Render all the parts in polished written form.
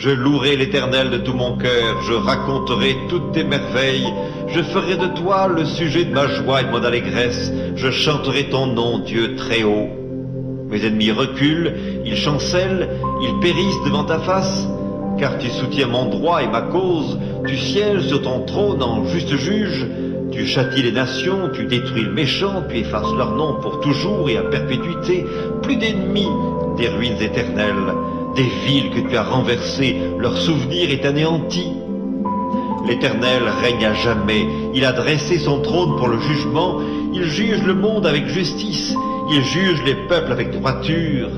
Je louerai l'Éternel de tout mon cœur, je raconterai toutes tes merveilles, je ferai de toi le sujet de ma joie et de mon allégresse, je chanterai ton nom, Dieu très haut. Mes ennemis reculent, ils chancellent, ils périssent devant ta face, car tu soutiens mon droit et ma cause, tu sièges sur ton trône en juste juge, tu châties les nations, tu détruis le méchant, tu effaces leur nom pour toujours et à perpétuité, plus d'ennemis, des ruines éternelles, des villes que tu as renversées, leur souvenir est anéanti. L'Éternel règne à jamais, il a dressé son trône pour le jugement, il juge le monde avec justice, il juge les peuples avec droiture.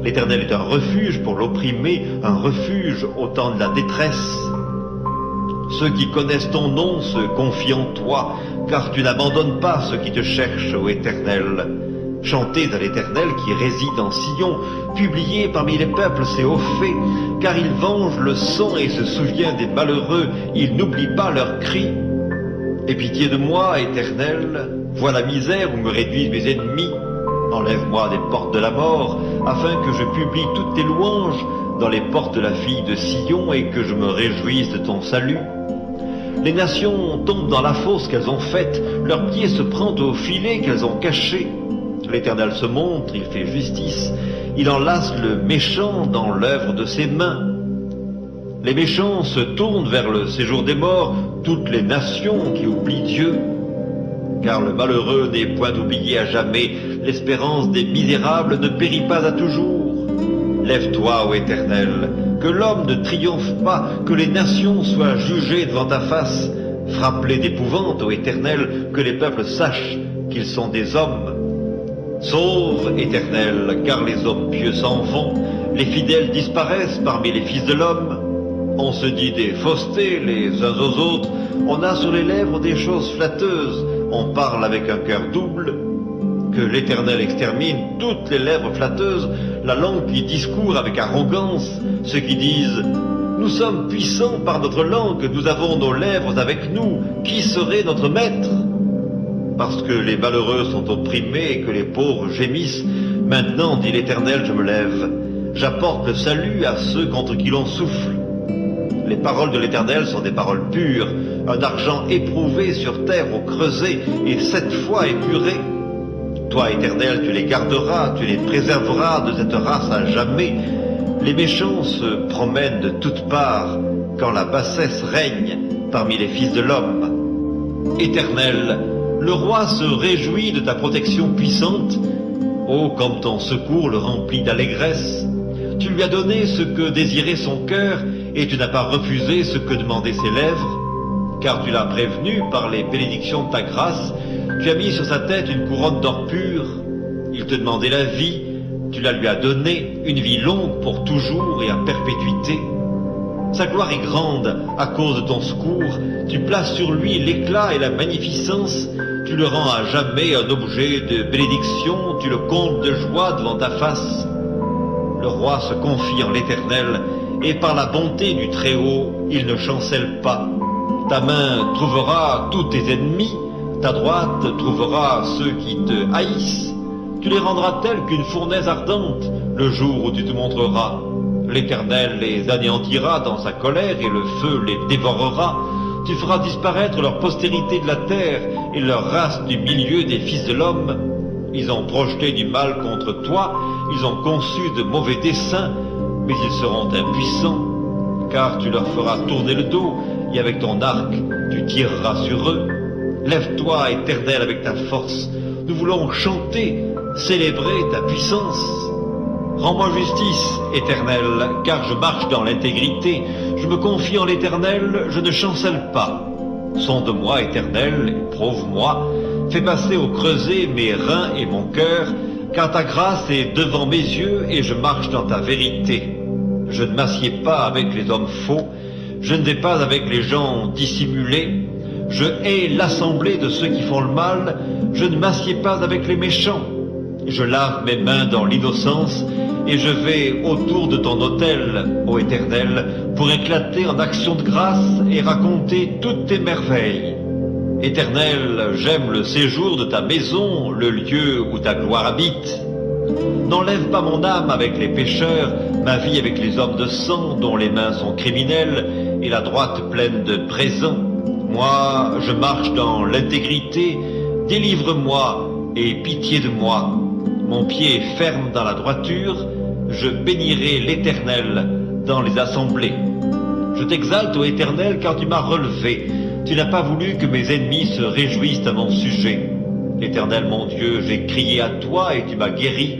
L'Éternel est un refuge pour l'opprimé, un refuge au temps de la détresse. Ceux qui connaissent ton nom se confient en toi, car tu n'abandonnes pas ceux qui te cherchent, ô Éternel. Chantez à l'Éternel qui réside en Sion, publiez parmi les peuples ses hauts faits, car il venge le sang et se souvient des malheureux, il n'oublie pas leurs cris. Aie pitié de moi, Éternel, vois la misère où me réduisent mes ennemis. Enlève-moi des portes de la mort, afin que je publie toutes tes louanges dans les portes de la fille de Sion et que je me réjouisse de ton salut. Les nations tombent dans la fosse qu'elles ont faite, leurs pieds se prennent au filet qu'elles ont caché. L'Éternel se montre, il fait justice, il enlace le méchant dans l'œuvre de ses mains. Les méchants se tournent vers le séjour des morts, toutes les nations qui oublient Dieu. Car le malheureux n'est point oublié à jamais, l'espérance des misérables ne périt pas à toujours. Lève-toi, ô Éternel, que l'homme ne triomphe pas, que les nations soient jugées devant ta face. Frappe-les d'épouvante, ô Éternel, que les peuples sachent qu'ils sont des hommes. Sauve, Éternel, car les hommes pieux s'en vont, les fidèles disparaissent parmi les fils de l'homme. On se dit des faussetés les uns aux autres, on a sur les lèvres des choses flatteuses, on parle avec un cœur double. Que l'Éternel extermine toutes les lèvres flatteuses, la langue qui discourt avec arrogance, ceux qui disent « Nous sommes puissants par notre langue, nous avons nos lèvres avec nous, qui serait notre maître ?» Parce que les malheureux sont opprimés et que les pauvres gémissent, maintenant, dit l'Éternel, je me lève. J'apporte le salut à ceux contre qui l'on souffle. Les paroles de l'Éternel sont des paroles pures, un argent éprouvé sur terre au creuset et 7 fois épuré. Toi, Éternel, tu les garderas, tu les préserveras de cette race à jamais. Les méchants se promènent de toutes parts quand la bassesse règne parmi les fils de l'homme. Éternel, le roi se réjouit de ta protection puissante. Oh, comme ton secours le remplit d'allégresse. Tu lui as donné ce que désirait son cœur, et tu n'as pas refusé ce que demandaient ses lèvres. Car tu l'as prévenu par les bénédictions de ta grâce, tu as mis sur sa tête une couronne d'or pur. Il te demandait la vie, tu la lui as donnée, une vie longue pour toujours et à perpétuité. Sa gloire est grande à cause de ton secours, tu places sur lui l'éclat et la magnificence, tu le rends à jamais un objet de bénédiction, tu le combles de joie devant ta face. Le roi se confie en l'Éternel, et par la bonté du Très-Haut, il ne chancelle pas. Ta main trouvera tous tes ennemis, ta droite trouvera ceux qui te haïssent. Tu les rendras tels qu'une fournaise ardente, le jour où tu te montreras. L'Éternel les anéantira dans sa colère et le feu les dévorera. Tu feras disparaître leur postérité de la terre et leur race du milieu des fils de l'homme. Ils ont projeté du mal contre toi, ils ont conçu de mauvais desseins, mais ils seront impuissants, car tu leur feras tourner le dos, et avec ton arc, tu tireras sur eux. Lève-toi, Éternel, avec ta force. Nous voulons chanter, célébrer ta puissance. Rends-moi justice, Éternel, car je marche dans l'intégrité. Je me confie en l'Éternel, je ne chancelle pas. Sonde-moi, Éternel, éprouve-moi. Fais passer au creuset mes reins et mon cœur, car ta grâce est devant mes yeux et je marche dans ta vérité. Je ne m'assieds pas avec les hommes faux, je ne vais pas avec les gens dissimulés. Je hais l'assemblée de ceux qui font le mal, je ne m'assieds pas avec les méchants. Je lave mes mains dans l'innocence et je vais autour de ton autel, ô Éternel, pour éclater en action de grâce et raconter toutes tes merveilles. Éternel, j'aime le séjour de ta maison, le lieu où ta gloire habite. N'enlève pas mon âme avec les pécheurs, ma vie avec les hommes de sang dont les mains sont criminelles et la droite pleine de présents. Moi, je marche dans l'intégrité, délivre-moi et pitié de moi. Mon pied est ferme dans la droiture, je bénirai l'Éternel dans les assemblées. Je t'exalte, ô Éternel, car tu m'as relevé. Tu n'as pas voulu que mes ennemis se réjouissent à mon sujet. Éternel mon Dieu, j'ai crié à toi et tu m'as guéri.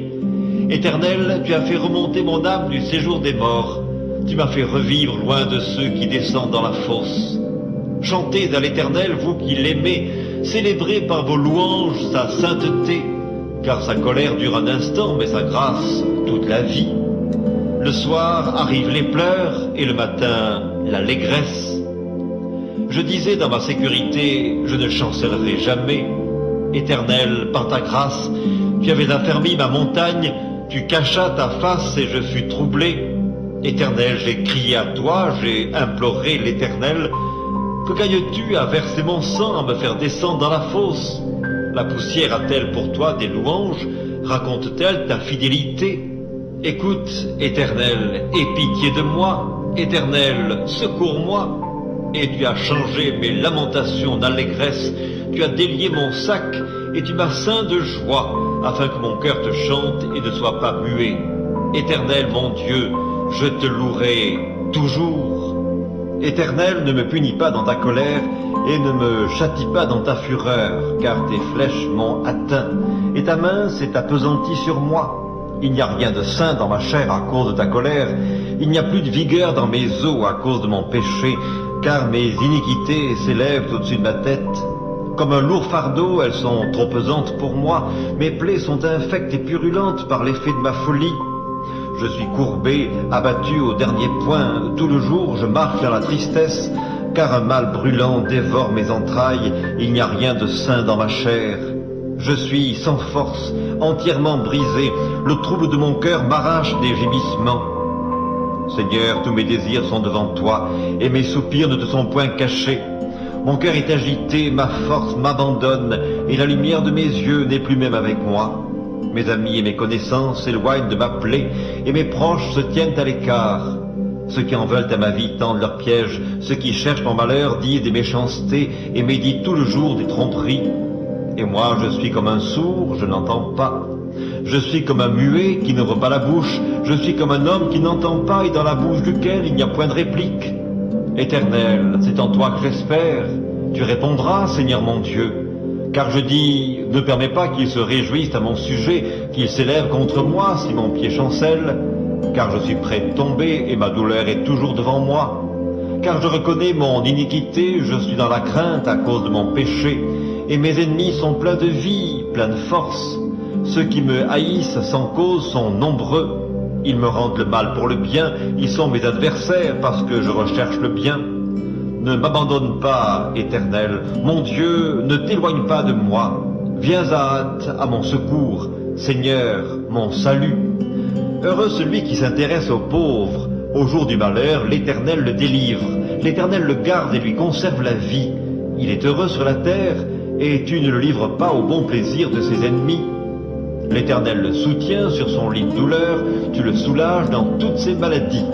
Éternel, tu as fait remonter mon âme du séjour des morts. Tu m'as fait revivre loin de ceux qui descendent dans la fosse. Chantez à l'Éternel, vous qui l'aimez, célébrez par vos louanges sa sainteté, car sa colère dure un instant, mais sa grâce toute la vie. Le soir arrivent les pleurs et le matin l'allégresse. Je disais dans ma sécurité, je ne chancellerai jamais. Éternel, par ta grâce, tu avais affermi ma montagne, tu cachas ta face et je fus troublé. Éternel, j'ai crié à toi, j'ai imploré l'Éternel. Que gagnes-tu à verser mon sang, à me faire descendre dans la fosse? La poussière a-t-elle pour toi des louanges? Raconte-t-elle ta fidélité? Écoute, Éternel, aie pitié de moi. Éternel, secours-moi. Et tu as changé mes lamentations d'allégresse. Tu as délié mon sac et tu m'as ceint de joie, afin que mon cœur te chante et ne soit pas muet. Éternel, mon Dieu, je te louerai toujours. Éternel, ne me punis pas dans ta colère et ne me châtie pas dans ta fureur, car tes flèches m'ont atteint et ta main s'est appesantie sur moi. Il n'y a rien de sain dans ma chair à cause de ta colère, il n'y a plus de vigueur dans mes os à cause de mon péché, car mes iniquités s'élèvent au-dessus de ma tête. Comme un lourd fardeau, elles sont trop pesantes pour moi, mes plaies sont infectes et purulentes par l'effet de ma folie. Je suis courbé, abattu au dernier point, tout le jour je marche dans la tristesse, car un mal brûlant dévore mes entrailles, il n'y a rien de sain dans ma chair. Je suis sans force, entièrement brisé, le trouble de mon cœur m'arrache des gémissements. Seigneur, tous mes désirs sont devant toi, et mes soupirs ne te sont point cachés. Mon cœur est agité, ma force m'abandonne, et la lumière de mes yeux n'est plus même avec moi. Mes amis et mes connaissances s'éloignent de ma plaie, et mes proches se tiennent à l'écart. Ceux qui en veulent à ma vie tendent leurs pièges, ceux qui cherchent mon malheur disent des méchancetés, et méditent tout le jour des tromperies. Et moi je suis comme un sourd, je n'entends pas. Je suis comme un muet qui n'ouvre pas la bouche, je suis comme un homme qui n'entend pas et dans la bouche duquel il n'y a point de réplique. Éternel, c'est en toi que j'espère, tu répondras, Seigneur mon Dieu. Car je dis, ne permets pas qu'ils se réjouissent à mon sujet, qu'ils s'élèvent contre moi si mon pied chancelle, car je suis prêt de tomber et ma douleur est toujours devant moi. Car je reconnais mon iniquité, je suis dans la crainte à cause de mon péché, et mes ennemis sont pleins de vie, pleins de force. Ceux qui me haïssent sans cause sont nombreux. Ils me rendent le mal pour le bien, ils sont mes adversaires parce que je recherche le bien. Ne m'abandonne pas, Éternel, mon Dieu, ne t'éloigne pas de moi. Viens à hâte à mon secours, Seigneur, mon salut. Heureux celui qui s'intéresse aux pauvres. Au jour du malheur, l'Éternel le délivre. L'Éternel le garde et lui conserve la vie. Il est heureux sur la terre, et tu ne le livres pas au bon plaisir de ses ennemis. L'Éternel le soutient sur son lit de douleur, tu le soulages dans toutes ses maladies.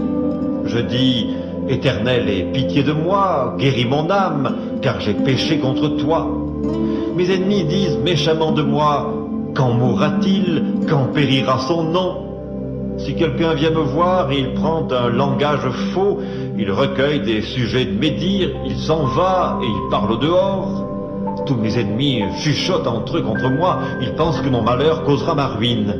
Je dis, Éternel, aie pitié de moi, guéris mon âme, car j'ai péché contre toi. Mes ennemis disent méchamment de moi, quand mourra-t-il, quand périra son nom? Si quelqu'un vient me voir et il prend un langage faux, il recueille des sujets de médire, il s'en va et il parle au dehors. Tous mes ennemis chuchotent entre eux contre moi, ils pensent que mon malheur causera ma ruine.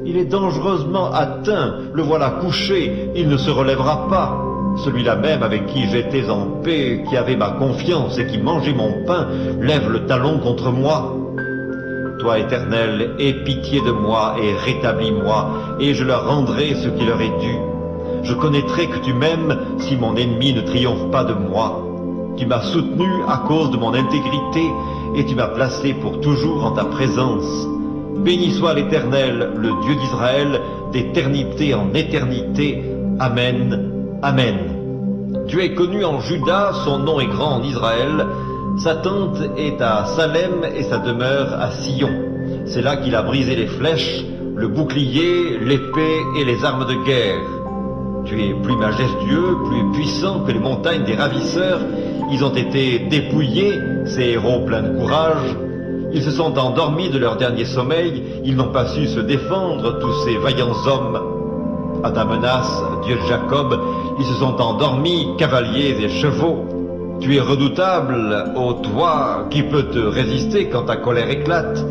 Il est dangereusement atteint, le voilà couché, il ne se relèvera pas. Celui-là même avec qui j'étais en paix, qui avait ma confiance et qui mangeait mon pain, lève le talon contre moi. Toi, Éternel, aie pitié de moi et rétablis-moi, et je leur rendrai ce qui leur est dû. Je connaîtrai que tu m'aimes si mon ennemi ne triomphe pas de moi. Tu m'as soutenu à cause de mon intégrité, et tu m'as placé pour toujours en ta présence. Béni soit l'Éternel, le Dieu d'Israël, d'éternité en éternité. Amen. Amen. Tu es connu en Juda, son nom est grand en Israël. Sa tente est à Salem et sa demeure à Sion. C'est là qu'il a brisé les flèches, le bouclier, l'épée et les armes de guerre. Tu es plus majestueux, plus puissant que les montagnes des ravisseurs. Ils ont été dépouillés, ces héros pleins de courage. Ils se sont endormis de leur dernier sommeil. Ils n'ont pas su se défendre, tous ces vaillants hommes. À ta menace, Dieu de Jacob, ils se sont endormis, cavaliers et chevaux. Tu es redoutable, ô toi, qui peut te résister quand ta colère éclate?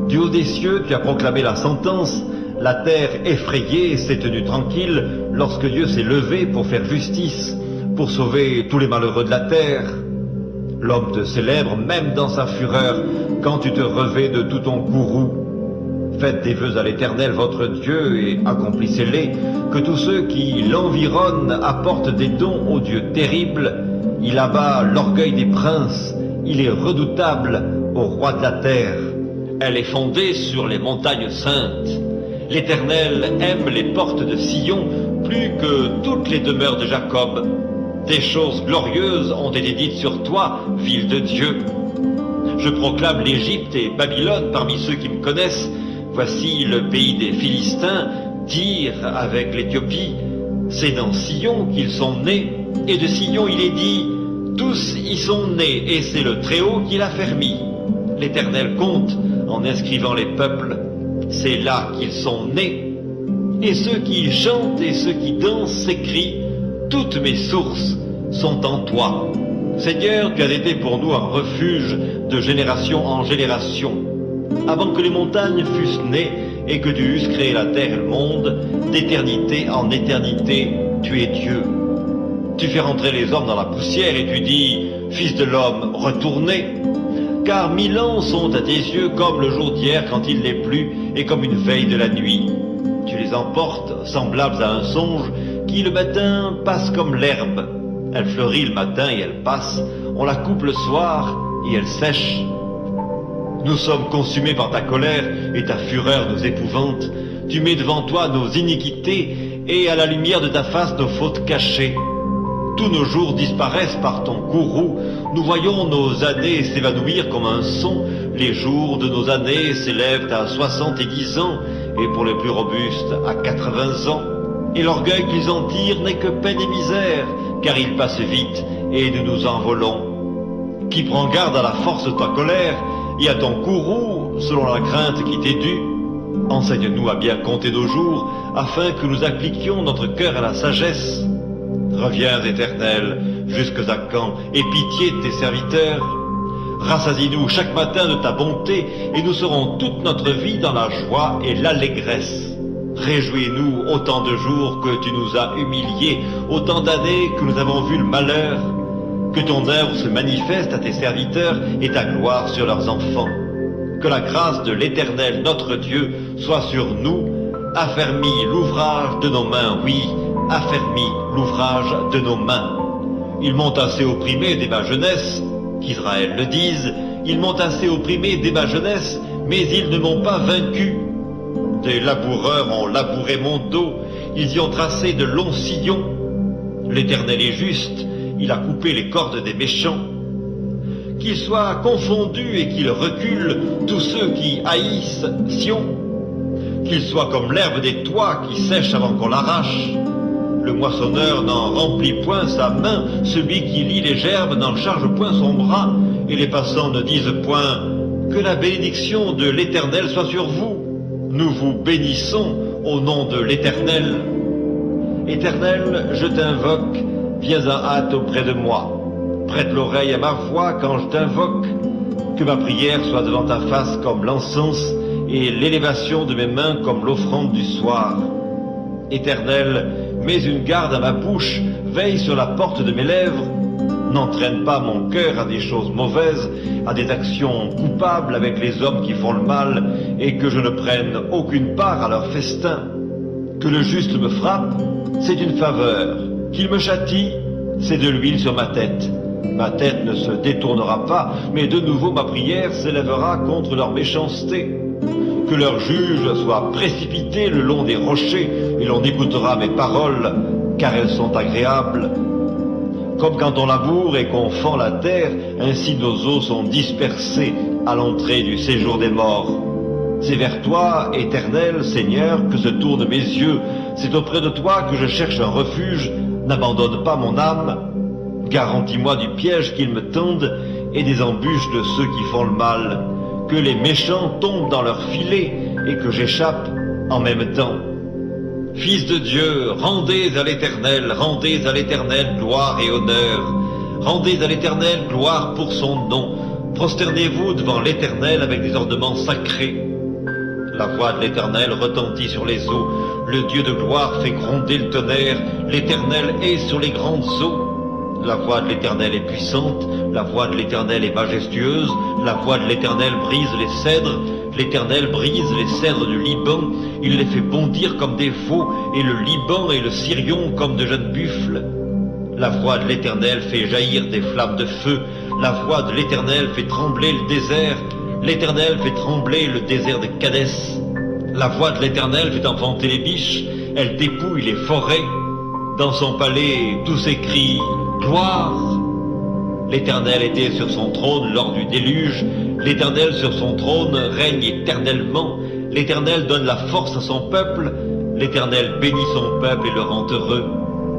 Du haut des cieux, tu as proclamé la sentence. La terre effrayée s'est tenue tranquille lorsque Dieu s'est levé pour faire justice, pour sauver tous les malheureux de la terre. L'homme te célèbre même dans sa fureur quand tu te revêts de tout ton courroux. Faites des vœux à l'Éternel votre Dieu et accomplissez-les, que tous ceux qui l'environnent apportent des dons au Dieu terrible. Il abat l'orgueil des princes, il est redoutable au roi de la terre. Elle est fondée sur les montagnes saintes. L'Éternel aime les portes de Sion plus que toutes les demeures de Jacob. Des choses glorieuses ont été dites sur toi, ville de Dieu. Je proclame l'Égypte et Babylone parmi ceux qui me connaissent. Voici le pays des Philistins, Tyr avec l'Éthiopie. C'est dans Sion qu'ils sont nés, et de Sion il est dit, tous y sont nés, et c'est le Très-Haut qui l'a fermi. L'Éternel compte en inscrivant les peuples, c'est là qu'ils sont nés. Et ceux qui chantent et ceux qui dansent s'écrient, toutes mes sources sont en toi. Seigneur, tu as été pour nous un refuge de génération en génération. Avant que les montagnes fussent nées et que tu eusses créé la terre et le monde, d'éternité en éternité, tu es Dieu. Tu fais rentrer les hommes dans la poussière et tu dis, Fils de l'homme, retournez. Car 1000 ans sont à tes yeux comme le jour d'hier quand il n'est plus et comme une veille de la nuit. Tu les emportes, semblables à un songe, qui le matin passe comme l'herbe. Elle fleurit le matin et elle passe, on la coupe le soir et elle sèche. Nous sommes consumés par ta colère et ta fureur nous épouvante. Tu mets devant toi nos iniquités et à la lumière de ta face nos fautes cachées. Tous nos jours disparaissent par ton courroux. Nous voyons nos années s'évanouir comme un son. Les jours de nos années s'élèvent à 70 ans et pour les plus robustes à 80 ans. Et l'orgueil qu'ils en tirent n'est que peine et misère, car il passe vite et nous nous envolons. Qui prend garde à la force de ta colère et à ton courroux selon la crainte qui t'est due? Enseigne-nous à bien compter nos jours, afin que nous appliquions notre cœur à la sagesse. Reviens, Éternel, jusque à quand, et pitié de tes serviteurs. Rassasie-nous chaque matin de ta bonté, et nous serons toute notre vie dans la joie et l'allégresse. Réjouis-nous autant de jours que tu nous as humiliés, autant d'années que nous avons vu le malheur. Que ton œuvre se manifeste à tes serviteurs et ta gloire sur leurs enfants. Que la grâce de l'Éternel, notre Dieu, soit sur nous. Affermis l'ouvrage de nos mains, oui, affermis l'ouvrage de nos mains. Ils m'ont assez opprimé dès ma jeunesse, qu'Israël le dise, ils m'ont assez opprimé dès ma jeunesse, mais ils ne m'ont pas vaincu. Des laboureurs ont labouré mon dos, ils y ont tracé de longs sillons. L'Éternel est juste, il a coupé les cordes des méchants. Qu'ils soient confondus et qu'ils reculent tous ceux qui haïssent Sion. Qu'ils soient comme l'herbe des toits qui sèche avant qu'on l'arrache. Le moissonneur n'en remplit point sa main, celui qui lie les gerbes n'en charge point son bras, et les passants ne disent point « Que la bénédiction de l'Éternel soit sur vous ». Nous vous bénissons au nom de l'Éternel. Éternel, je t'invoque, viens en hâte auprès de moi. Prête l'oreille à ma voix quand je t'invoque. Que ma prière soit devant ta face comme l'encens et l'élévation de mes mains comme l'offrande du soir. Éternel, mets une garde à ma bouche, veille sur la porte de mes lèvres. N'entraîne pas mon cœur à des choses mauvaises, à des actions coupables avec les hommes qui font le mal, et que je ne prenne aucune part à leur festin. Que le juste me frappe, c'est une faveur. Qu'il me châtie, c'est de l'huile sur ma tête. Ma tête ne se détournera pas, mais de nouveau ma prière s'élèvera contre leur méchanceté. Que leur juge soit précipité le long des rochers, et l'on écoutera mes paroles, car elles sont agréables. Comme quand on laboure et qu'on fend la terre, ainsi nos os sont dispersés à l'entrée du séjour des morts. C'est vers toi, Éternel Seigneur, que se tournent mes yeux. C'est auprès de toi que je cherche un refuge. N'abandonne pas mon âme. Garantis-moi du piège qu'ils me tendent et des embûches de ceux qui font le mal. Que les méchants tombent dans leur filet et que j'échappe en même temps. Fils de Dieu, rendez à l'Éternel gloire et honneur. Rendez à l'Éternel gloire pour son nom. Prosternez-vous devant l'Éternel avec des ornements sacrés. La voix de l'Éternel retentit sur les eaux. Le Dieu de gloire fait gronder le tonnerre. L'Éternel est sur les grandes eaux. La voix de l'Éternel est puissante. La voix de l'Éternel est majestueuse. La voix de l'Éternel brise les cèdres. L'Éternel brise les cèdres du Liban. Il les fait bondir comme des veaux, et le Liban et le Sirion comme de jeunes buffles. La voix de l'Éternel fait jaillir des flammes de feu. La voix de l'Éternel fait trembler le désert. L'Éternel fait trembler le désert de Kadès. La voix de l'Éternel fait enfanter les biches. Elle dépouille les forêts. Dans son palais, tous écrient « Gloire ». L'Éternel était sur son trône lors du déluge. L'Éternel sur son trône règne éternellement. L'Éternel donne la force à son peuple. L'Éternel bénit son peuple et le rend heureux.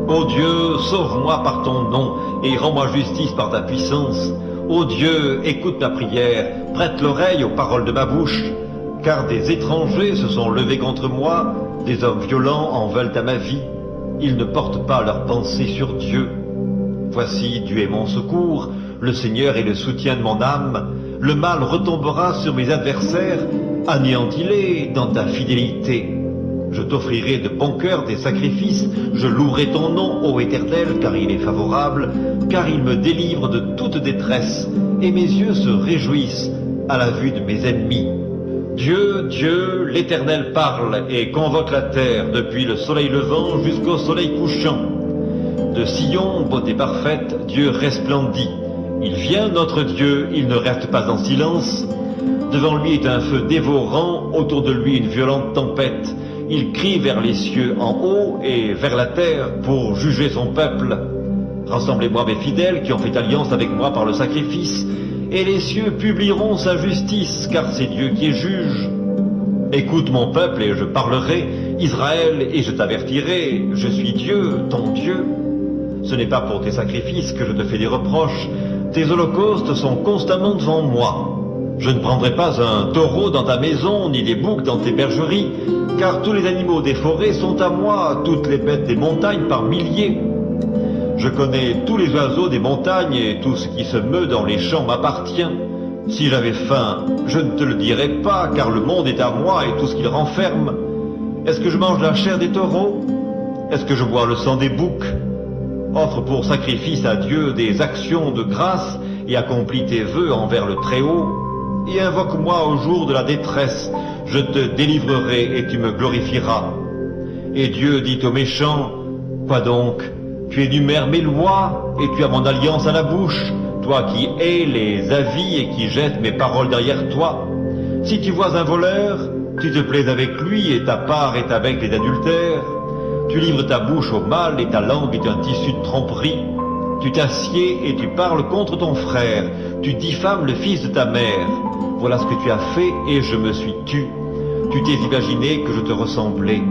Ô Dieu, sauve-moi par ton nom et rends-moi justice par ta puissance. Ô Dieu, écoute ma prière, prête l'oreille aux paroles de ma bouche. Car des étrangers se sont levés contre moi, des hommes violents en veulent à ma vie. Ils ne portent pas leur pensée sur Dieu. Voici, Dieu est mon secours, le Seigneur est le soutien de mon âme. Le mal retombera sur mes adversaires, anéantis-les dans ta fidélité. Je t'offrirai de bon cœur des sacrifices, je louerai ton nom, ô Éternel, car il est favorable, car il me délivre de toute détresse, et mes yeux se réjouissent à la vue de mes ennemis. Dieu, Dieu, l'Éternel parle et convoque la terre depuis le soleil levant jusqu'au soleil couchant. De Sion, beauté parfaite, Dieu resplendit. Il vient, notre Dieu, il ne reste pas en silence. Devant lui est un feu dévorant, autour de lui une violente tempête. Il crie vers les cieux en haut et vers la terre pour juger son peuple. Rassemblez-moi mes fidèles qui ont fait alliance avec moi par le sacrifice, et les cieux publieront sa justice, car c'est Dieu qui est juge. Écoute mon peuple et je parlerai, Israël, et je t'avertirai, je suis Dieu, ton Dieu. Ce n'est pas pour tes sacrifices que je te fais des reproches, tes holocaustes sont constamment devant moi. Je ne prendrai pas un taureau dans ta maison, ni des boucs dans tes bergeries, car tous les animaux des forêts sont à moi, toutes les bêtes des montagnes par milliers. Je connais tous les oiseaux des montagnes et tout ce qui se meut dans les champs m'appartient. Si j'avais faim, je ne te le dirais pas, car le monde est à moi et tout ce qu'il renferme. Est-ce que je mange la chair des taureaux? Est-ce que je bois le sang des boucs? Offre pour sacrifice à Dieu des actions de grâce et accomplis tes vœux envers le Très-Haut. Et invoque-moi au jour de la détresse, je te délivrerai et tu me glorifieras. Et Dieu dit aux méchants, quoi donc? Tu énumères mes lois et tu as mon alliance à la bouche, toi qui hais les avis et qui jettes mes paroles derrière toi. Si tu vois un voleur, tu te plais avec lui et ta part est avec les adultères. Tu livres ta bouche au mal et ta langue est un tissu de tromperie. Tu t'assieds et tu parles contre ton frère. Tu diffames le fils de ta mère. Voilà ce que tu as fait et je me suis tu. Tu t'es imaginé que je te ressemblais.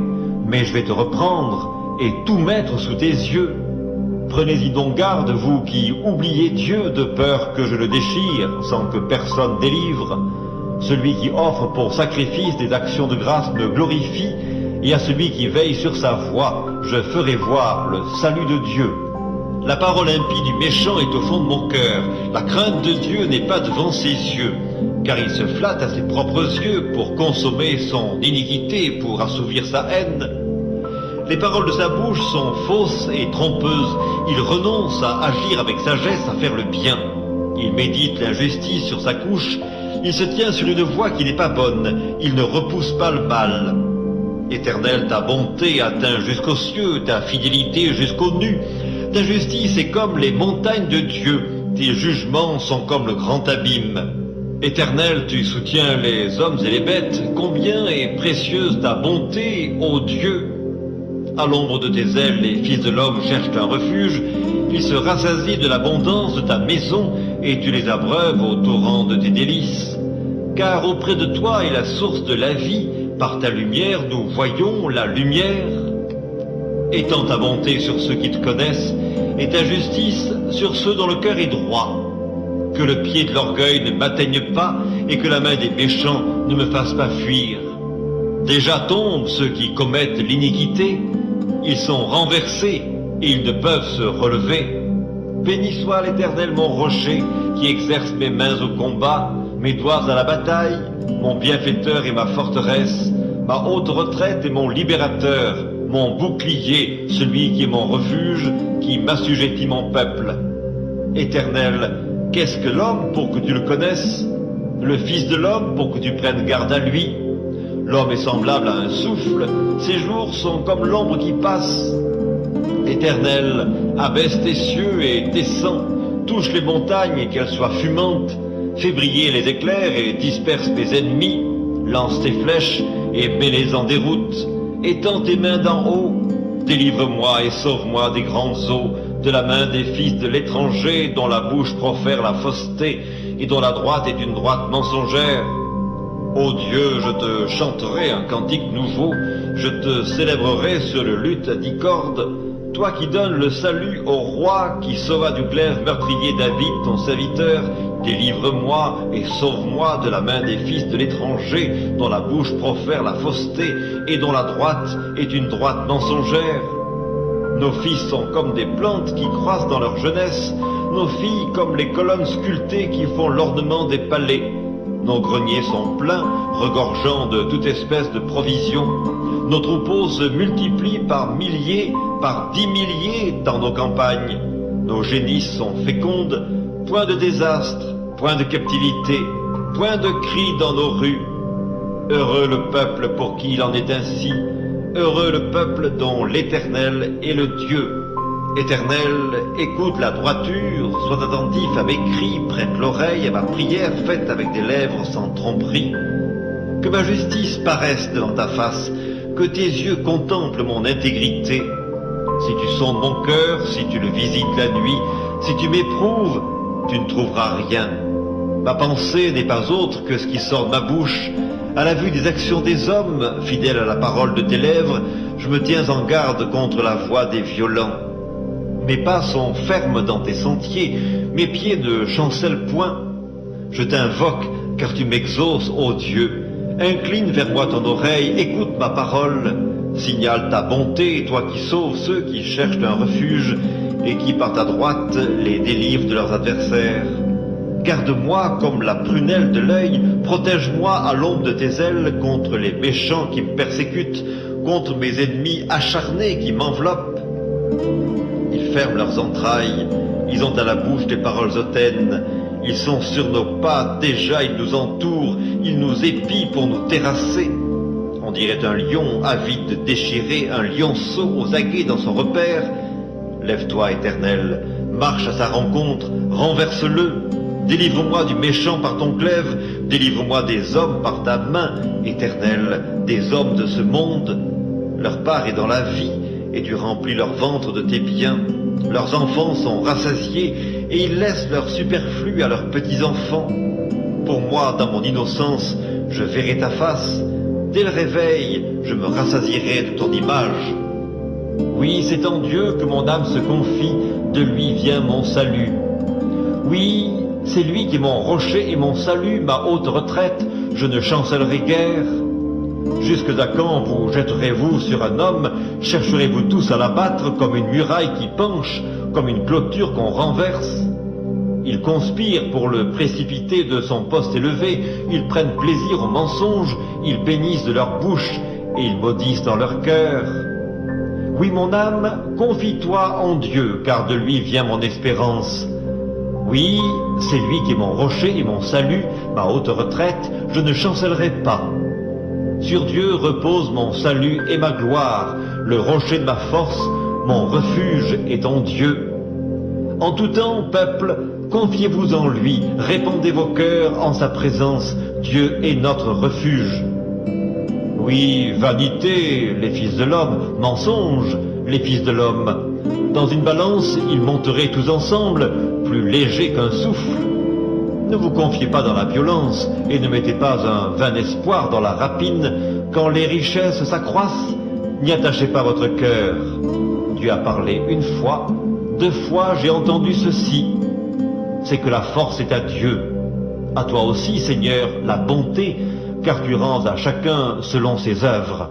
Mais je vais te reprendre et tout mettre sous tes yeux. Prenez-y donc garde, vous qui oubliez Dieu, de peur que je le déchire sans que personne délivre. Celui qui offre pour sacrifice des actions de grâce me glorifie, et à celui qui veille sur sa voie, je ferai voir le salut de Dieu. La parole impie du méchant est au fond de mon cœur. La crainte de Dieu n'est pas devant ses yeux, car il se flatte à ses propres yeux pour consommer son iniquité, pour assouvir sa haine. Les paroles de sa bouche sont fausses et trompeuses. Il renonce à agir avec sagesse, à faire le bien. Il médite l'injustice sur sa couche. Il se tient sur une voie qui n'est pas bonne. Il ne repousse pas le mal. Éternel, ta bonté atteint jusqu'aux cieux, ta fidélité jusqu'aux nues. Ta justice est comme les montagnes de Dieu. Tes jugements sont comme le grand abîme. Éternel, tu soutiens les hommes et les bêtes. Combien est précieuse ta bonté, ô Dieu! À l'ombre de tes ailes, les fils de l'homme cherchent un refuge. Ils se rassasient de l'abondance de ta maison et tu les abreuves au torrent de tes délices. car auprès de toi est la source de la vie, par ta lumière nous voyons la lumière. Étends ta bonté sur ceux qui te connaissent, et ta justice sur ceux dont le cœur est droit. Que le pied de l'orgueil ne m'atteigne pas, et que la main des méchants ne me fasse pas fuir. Déjà tombent ceux qui commettent l'iniquité, ils sont renversés, et ils ne peuvent se relever. Béni soit l'Éternel mon rocher, qui exerce mes mains au combat, mes doigts à la bataille, mon bienfaiteur et ma forteresse, ma haute retraite et mon libérateur, mon bouclier, celui qui est mon refuge, qui m'assujettit mon peuple. Éternel, qu'est-ce que l'homme pour que tu le connaisses? Le Fils de l'homme pour que tu prennes garde à lui? L'homme est semblable à un souffle, ses jours sont comme l'ombre qui passe. Éternel, abaisse tes cieux et descends, touche les montagnes et qu'elles soient fumantes, fais briller les éclairs et disperse mes ennemis, lance tes flèches et mets-les en déroute, étends tes mains d'en haut, délivre-moi et sauve-moi des grandes eaux, de la main des fils de l'étranger dont la bouche profère la fausseté et dont la droite est une droite mensongère. Ô Dieu, je te chanterai un cantique nouveau, je te célébrerai sur le luth à 10 cordes, toi qui donnes le salut au roi, qui sauva du glaive meurtrier David, ton serviteur, délivre-moi et sauve-moi de la main des fils de l'étranger, dont la bouche profère la fausseté et dont la droite est une droite mensongère. Nos fils sont comme des plantes qui croissent dans leur jeunesse, nos filles comme les colonnes sculptées qui font l'ornement des palais. Nos greniers sont pleins, regorgeant de toute espèce de provisions. Nos troupeaux se multiplient par milliers, par 10 milliers dans nos campagnes. Nos génisses sont fécondes, point de désastre, point de captivité, point de cris dans nos rues. Heureux le peuple pour qui il en est ainsi, heureux le peuple dont l'Éternel est le Dieu. Éternel, écoute la droiture, sois attentif à mes cris, prête l'oreille à ma prière faite avec des lèvres sans tromperie. Que ma justice paraisse devant ta face, que tes yeux contemplent mon intégrité. Si tu sondes mon cœur, si tu le visites la nuit, si tu m'éprouves, tu ne trouveras rien. Ma pensée n'est pas autre que ce qui sort de ma bouche. À la vue des actions des hommes, fidèle à la parole de tes lèvres, je me tiens en garde contre la voix des violents. Mes pas sont fermes dans tes sentiers, mes pieds ne chancellent point. Je t'invoque, car tu m'exauces, ô Dieu. Incline vers moi ton oreille, écoute ma parole. Signale ta bonté, toi qui sauves ceux qui cherchent un refuge, et qui par ta droite les délivres de leurs adversaires. Garde-moi comme la prunelle de l'œil, protège-moi à l'ombre de tes ailes contre les méchants qui me persécutent, contre mes ennemis acharnés qui m'enveloppent. Ils ferment leurs entrailles, ils ont à la bouche des paroles hautaines, ils sont sur nos pas, déjà ils nous entourent, ils nous épient pour nous terrasser. On dirait un lion avide de déchirer, un lionceau aux aguets dans son repère. Lève-toi, Éternel, marche à sa rencontre, renverse-le. Délivre-moi du méchant par ton glaive, délivre-moi des hommes par ta main, Éternel, des hommes de ce monde. Leur part est dans la vie, et tu remplis leur ventre de tes biens. Leurs enfants sont rassasiés, et ils laissent leur superflu à leurs petits-enfants. Pour moi, dans mon innocence, je verrai ta face. Dès le réveil, je me rassasierai de ton image. Oui, c'est en Dieu que mon âme se confie, de lui vient mon salut. Oui, c'est lui qui est mon rocher et mon salut, ma haute retraite, je ne chancellerai guère. Jusque à quand vous jetterez-vous sur un homme, chercherez-vous tous à l'abattre comme une muraille qui penche, comme une clôture qu'on renverse? Ils conspirent pour le précipiter de son poste élevé, ils prennent plaisir au mensonge, ils bénissent de leur bouche et ils maudissent dans leur cœur. Oui, mon âme, confie-toi en Dieu, car de lui vient mon espérance. Oui, c'est lui qui est mon rocher et mon salut, ma haute retraite, je ne chancellerai pas. Sur Dieu repose mon salut et ma gloire, le rocher de ma force, mon refuge est en Dieu. En tout temps, peuple, confiez-vous en lui, répandez vos cœurs en sa présence, Dieu est notre refuge. Oui, vanité, les fils de l'homme, mensonge, les fils de l'homme. Dans une balance, ils monteraient tous ensemble, plus légers qu'un souffle. Ne vous confiez pas dans la violence et ne mettez pas un vain espoir dans la rapine. Quand les richesses s'accroissent, n'y attachez pas votre cœur. Dieu a parlé une fois, 2 fois j'ai entendu ceci. C'est que la force est à Dieu. À toi aussi, Seigneur, la bonté, car tu rends à chacun selon ses œuvres.